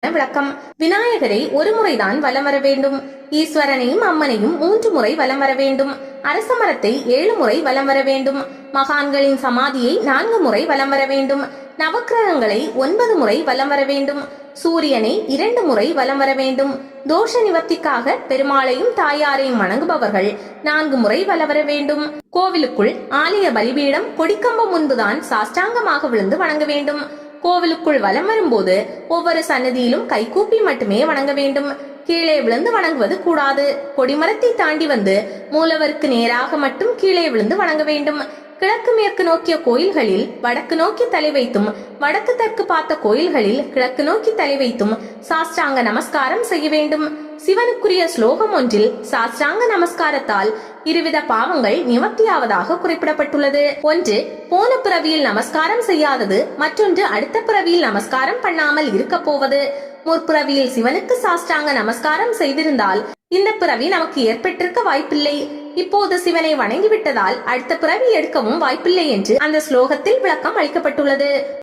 விளக்கம். விநாயகரை ஒரு முறைதான் வலம் வர வேண்டும். ஈஸ்வரனையும் அம்மனையும் 3 முறை வலம் வர வேண்டும். அரச மரத்தை 7 முறை வலம் வர வேண்டும். மகான்களின் சமாதியை 4 முறை வலம் வர வேண்டும். நவக்கிரகங்களை 9 முறை வலம் வர வேண்டும். சூரியனை 2 முறை வலம் வர வேண்டும். தோஷ நிவர்த்திக்காக பெருமாளையும் தாயாரையும் வணங்குபவர்கள் 4 முறை வலம் வர வேண்டும். கோவிலுக்குள் ஆலய பலிபீடம் கொடிக்கம்பம் முன்புதான் சாஷ்டாங்கமாக விழுந்து வணங்க வேண்டும். கோவிலுக்குள் வலம் வரும்போது ஒவ்வொரு சன்னதியிலும் கைகூப்பி மட்டுமே வணங்க வேண்டும். கீழே விழுந்து வணங்குவது கூடாது. கொடிமரத்தை தாண்டி வந்து மூலவருக்கு நேராக மட்டும் கீழே விழுந்து வணங்க வேண்டும். கிழக்கு மேற்கு நோக்கிய கோயில்களில் வடக்கு நோக்கி தலை வைத்தும், வடக்கு தெற்கு பார்த்த கோயில்களில் கிழக்கு நோக்கி தலை வைத்தும் சாஷ்டாங்க நமஸ்காரம் செய்ய வேண்டும். சிவனுக்குரிய ஸ்லோகம் ஒன்றில் சாஷ்டாங்க நமஸ்காரத்தால் இருவித பாவங்கள் நிவர்த்தியாவதாக குறிப்பிடப்பட்டுள்ளது. ஒன்று, போன பிறவியில் நமஸ்காரம் செய்யாதது, மற்றொன்று அடுத்த பிறவியில் நமஸ்காரம் பண்ணாமல் இருக்க போவது. முற்பிறவியில் சிவனுக்கு சாஷ்டாங்க நமஸ்காரம் செய்திருந்தால் இந்த பிறவி நமக்கு ஏற்பட்டிருக்க வாய்ப்பில்லை. இப்போது சிவனை வணங்கிவிட்டதால் அடுத்த பிறவி எடுக்கவும் வாய்ப்பில்லை என்று அந்த ஸ்லோகத்தில் விளக்கம் அளிக்கப்பட்டுள்ளது.